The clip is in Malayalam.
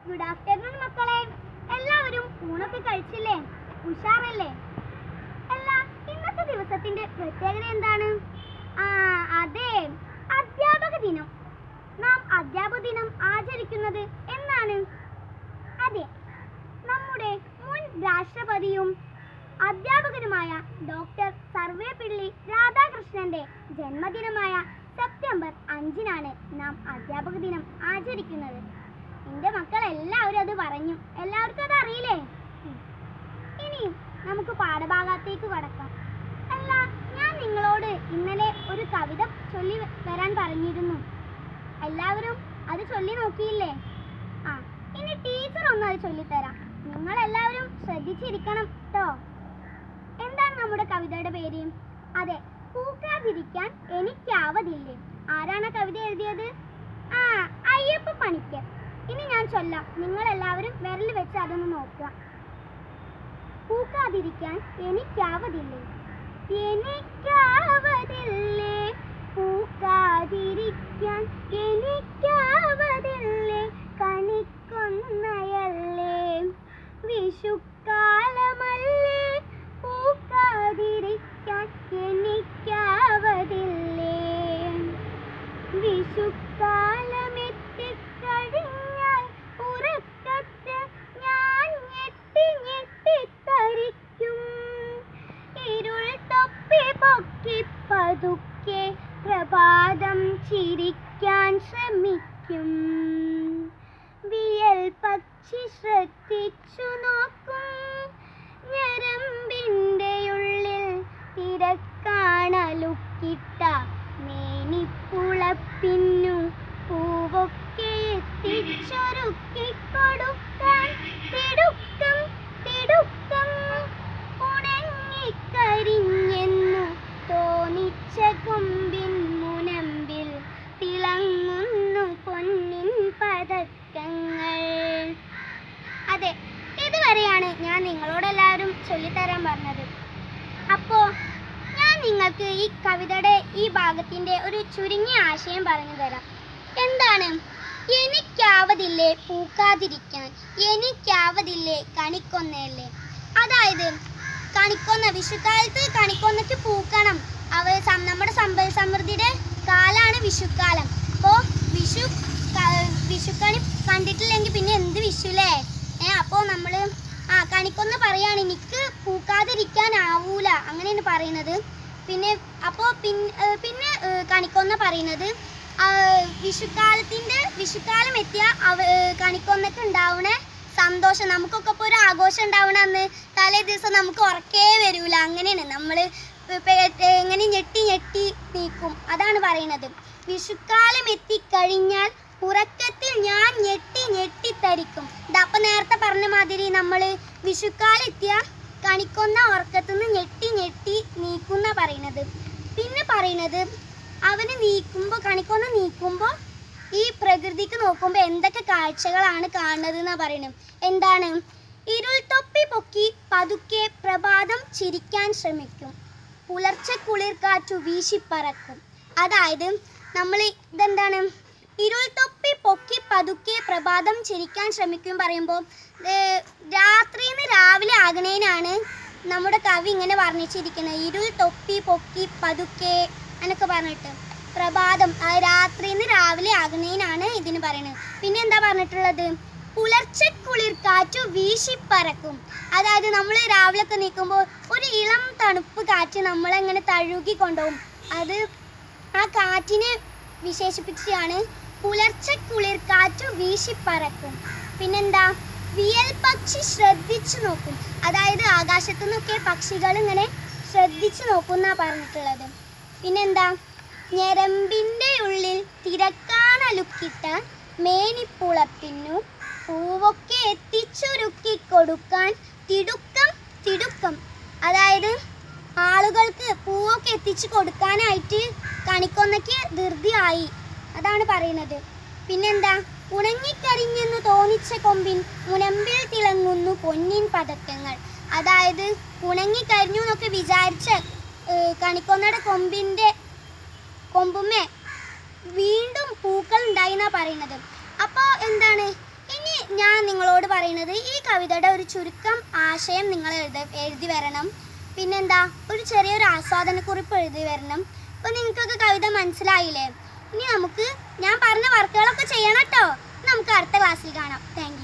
ഗുഡ് ആഫ്റ്റർനൂൺ മക്കളെ. എല്ലാവരും ഊണൊക്കെ കഴിച്ചില്ലേ? ഉഷാറല്ലേ? അല്ല, ഇന്നത്തെ ദിവസത്തിന്റെ പ്രത്യേകത എന്താണ്? അതെ, അധ്യാപക ദിനം. നാം അധ്യാപക ദിനം ആചരിക്കുന്നത് എന്നാണ്? അതെ, നമ്മുടെ മുൻ രാഷ്ട്രപതിയും അധ്യാപകനുമായ ഡോക്ടർ സർവേപ്പള്ളി രാധാകൃഷ്ണന്റെ ജന്മദിനമായ സെപ്റ്റംബർ 5-നാണ് നാം അധ്യാപക ദിനം ആചരിക്കുന്നത്. എൻ്റെ മക്കൾ എല്ലാവരും അത് പറഞ്ഞു. എല്ലാവർക്കും അത് അറിയില്ലേ? ഇനി നമുക്ക് പാഠഭാഗത്തേക്ക് കടക്കാം. അല്ല, ഞാൻ നിങ്ങളോട് ഇന്നലെ ഒരു കവിത ചൊല്ലി വരാൻ പറഞ്ഞിരുന്നു. എല്ലാവരും അത് ചൊല്ലി നോക്കിയില്ലേ? ഇനി ടീച്ചർ ഒന്ന് അത് ചൊല്ലിത്തരാം. നിങ്ങൾ എല്ലാവരും ശ്രദ്ധിച്ചിരിക്കണം കേട്ടോ. എന്താണ് നമ്മുടെ കവിതയുടെ പേര്? അതെ, പൂക്കാതിരിക്കാൻ എനിക്കാവതില്ലേ. ആരാണ് കവിത എഴുതിയത്? അയ്യപ്പ പണിക്കർ. ഇനി ഞാൻ ചൊല്ലാം, നിങ്ങൾ എല്ലാവരും വിരൽ വെച്ച് അതൊന്ന് നോക്കുക. പൂക്കാതിരിക്കാൻ എനിക്കാവതില്ലേ, എനിക്കാവതില്ലേ, പൂക്കാതിരിക്കാൻ എനിക്കാവതില്ലേ, കണിക്കൊന്നയല്ലേ, വിഷുക്കാലമല്ലേ, പൂക്കാതിരിക്കാൻ എനിക്കാവതില്ലേ, വിഷുക്കാലമെത്തിക്കഴിഞ്ഞാൽ ഉറക്കത്തിൽ ഞാൻ ഞെട്ടി ഞെട്ടിത്തരിക്കും, ഇരുൾ തൊപ്പി പൊക്കി പതുക്കെ പ്രഭാതം ചിരിക്കാൻ ശ്രമിക്കും, വിയൽ പക്ഷി ശ്രദ്ധിച്ചു നോക്കും, ഞരമ്പിൻ്റെ ഉള്ളിൽ തിരക്കാണലുക്കിട്ട മേനിപ്പുളപ്പിന്നു പൂവൊക്കെ എത്തിച്ചൊരുക്കിക്കൊടുക്കാൻ തിടുക്കം തിടുക്കം, ഉണങ്ങിക്കരിഞ്ഞെന്നു തോന്നിച്ച കൊമ്പിൻ മുനമ്പിൽ തിളങ്ങുന്നു പൊന്നിൻ പതക്കങ്ങൾ. അതെ, ഇതുവരെയാണ് ഞാൻ നിങ്ങളോടെല്ലാവരും ചൊല്ലിത്തരാൻ പറഞ്ഞത്. അപ്പോൾ ഞാൻ നിങ്ങൾക്ക് ഈ കവിതയുടെ ഈ ഭാഗത്തിൻ്റെ ഒരു ചുരുങ്ങിയ ആശയം പറഞ്ഞു തരാം. എന്താണ്? എനിക്കാവതില്ലേ പൂക്കാതിരിക്കാൻ, എനിക്കാവതില്ലേ കണിക്കൊന്നയല്ലേ. അതായത് കണിക്കൊന്ന, വിഷുക്കാലത്ത് കണിക്കൊന്നയ്ക്ക് പൂക്കണം. നമ്മുടെ സമ്പൽ സമൃദ്ധിയുടെ കാലാണ് വിഷുക്കാലം. അപ്പോൾ വിഷുക്കണി കണ്ടിട്ടില്ലെങ്കിൽ പിന്നെ എന്ത് വിഷുല്ലേ? അപ്പോൾ നമ്മൾ കണിക്കൊന്ന പറയാണ്, എനിക്ക് പൂക്കാതിരിക്കാനാവൂല, അങ്ങനെയാണ് പറയുന്നത്. പിന്നെ കണിക്കൊന്ന പറയുന്നത് വിഷുക്കാലം എത്തിയ കണിക്കൊന്നൊക്കെ ഉണ്ടാവണ സന്തോഷം, നമുക്കൊക്കെ ഇപ്പോൾ ഒരു ആഘോഷം ഉണ്ടാവണ അന്ന് തലേ ദിവസം നമുക്ക് ഉറക്കേ വരൂല. അങ്ങനെയാണ് നമ്മൾ എങ്ങനെ ഞെട്ടി ഞെട്ടി നീക്കും. അതാണ് പറയുന്നത്. വിഷുക്കാലം എത്തിക്കഴിഞ്ഞാൽ ഉറക്കത്തിൽ ഞാൻ ഞെട്ടി ഞെട്ടിത്തരിക്കും. ഇതപ്പം നേരത്തെ പറഞ്ഞ മാതിരി നമ്മൾ വിഷുക്കാലം എത്തിയ കണിക്കൊന്ന ഉറക്കത്തുനിന്ന് ഞെട്ടി ഞെട്ടി നീക്കുന്ന പറയുന്നത്. പിന്നെ പറയുന്നത് അവന് നീക്കുമ്പോൾ, കണിക്കൊന്ന നീക്കുമ്പോൾ ഈ പ്രകൃതിക്ക് നോക്കുമ്പോൾ എന്തൊക്കെ കാഴ്ചകളാണ് കാണുന്നത് എന്നാണ് പറയുന്നത്. എന്താണ്? ഇരുൾ തൊപ്പി പൊക്കി പതുക്കെ പ്രഭാതം ചിരിക്കാൻ ശ്രമിക്കും, പുലർച്ചെ കുളിർ കാറ്റു വീശിപ്പറക്കും. അതായത് നമ്മൾ ഇതെന്താണ്? ഇരുൾ തൊപ്പി പൊക്കി പതുക്കെ പ്രഭാതം ചിരിക്കാൻ ശ്രമിക്കും പറയുമ്പോൾ രാത്രിയിൽ നിന്ന് രാവിലെ ആകണേനാണ് നമ്മുടെ കവി ഇങ്ങനെ വർണ്ണിച്ചിരിക്കുന്നത്. ഇരുൾ തൊപ്പി പൊക്കി പതുക്കെ എന്നൊക്കെ പറഞ്ഞിട്ട് പ്രഭാതം, രാത്രിയിൽ നിന്ന് രാവിലെ ആകുന്നതിനാണ് ഇതിന് പറയുന്നത്. പിന്നെ എന്താ പറഞ്ഞിട്ടുള്ളത്? പുലർച്ചെ കുളിർ കാറ്റു വീശിപ്പറക്കും. അതായത് നമ്മൾ രാവിലെ ഒക്കെ നിൽക്കുമ്പോൾ ഒരു ഇളം തണുപ്പ് കാറ്റ് നമ്മളെങ്ങനെ തഴുകി കൊണ്ടുപോകും. അത് ആ കാറ്റിനെ വിശേഷിപ്പിച്ചാണ് പുലർച്ചെ കുളിർ കാറ്റു വീശിപ്പറക്കും. പിന്നെന്താ? വിയൽ പക്ഷി ശ്രദ്ധിച്ചു നോക്കും. അതായത് ആകാശത്തു നിന്നൊക്കെ പക്ഷികൾ ഇങ്ങനെ ശ്രദ്ധിച്ചു നോക്കും എന്നാണ് പറഞ്ഞിട്ടുള്ളത്. പിന്നെന്താ? ഞരമ്പിൻ്റെ ഉള്ളിൽ തിരക്കാണലുക്കിട്ട മേനിപ്പുളപ്പിന്നു പൂവൊക്കെ എത്തിച്ചൊരുക്കി കൊടുക്കാൻ തിടുക്കം തിടുക്കം. അതായത് ആളുകൾക്ക് പൂവൊക്കെ എത്തിച്ചു കൊടുക്കാനായിട്ട് കണിക്കൊന്നയ്ക്ക് ധൃതിയായി. അതാണ് പറയുന്നത്. പിന്നെന്താ? ഉണങ്ങിക്കരിഞ്ഞെന്ന് തോന്നിച്ച കൊമ്പിൻ മുനമ്പിൽ തിളങ്ങുന്നു പൊന്നിൻ പതക്കങ്ങൾ. അതായത് ഉണങ്ങിക്കരിഞ്ഞു എന്നൊക്കെ വിചാരിച്ച കണിക്കൊന്നയുടെ കൊമ്പുമേ വീണ്ടും പൂക്കൾ ഉണ്ടായി എന്നാണ് പറയുന്നത്. അപ്പോൾ എന്താണ്? ഇനി ഞാൻ പറയുന്നത് ഈ കവിതയുടെ ഒരു ചുരുക്കം ആശയം നിങ്ങൾ എഴുതി വരണം. പിന്നെന്താ, ഒരു ചെറിയൊരു ആസ്വാദനക്കുറിപ്പ് എഴുതി വരണം. അപ്പോൾ നിങ്ങൾക്കൊക്കെ കവിത മനസ്സിലായില്ലേ? ഇനി നമുക്ക് ഞാൻ പറഞ്ഞ വർക്കുകളൊക്കെ ചെയ്യണം കേട്ടോ. നമുക്ക് അടുത്ത ക്ലാസ്സിൽ കാണാം. താങ്ക്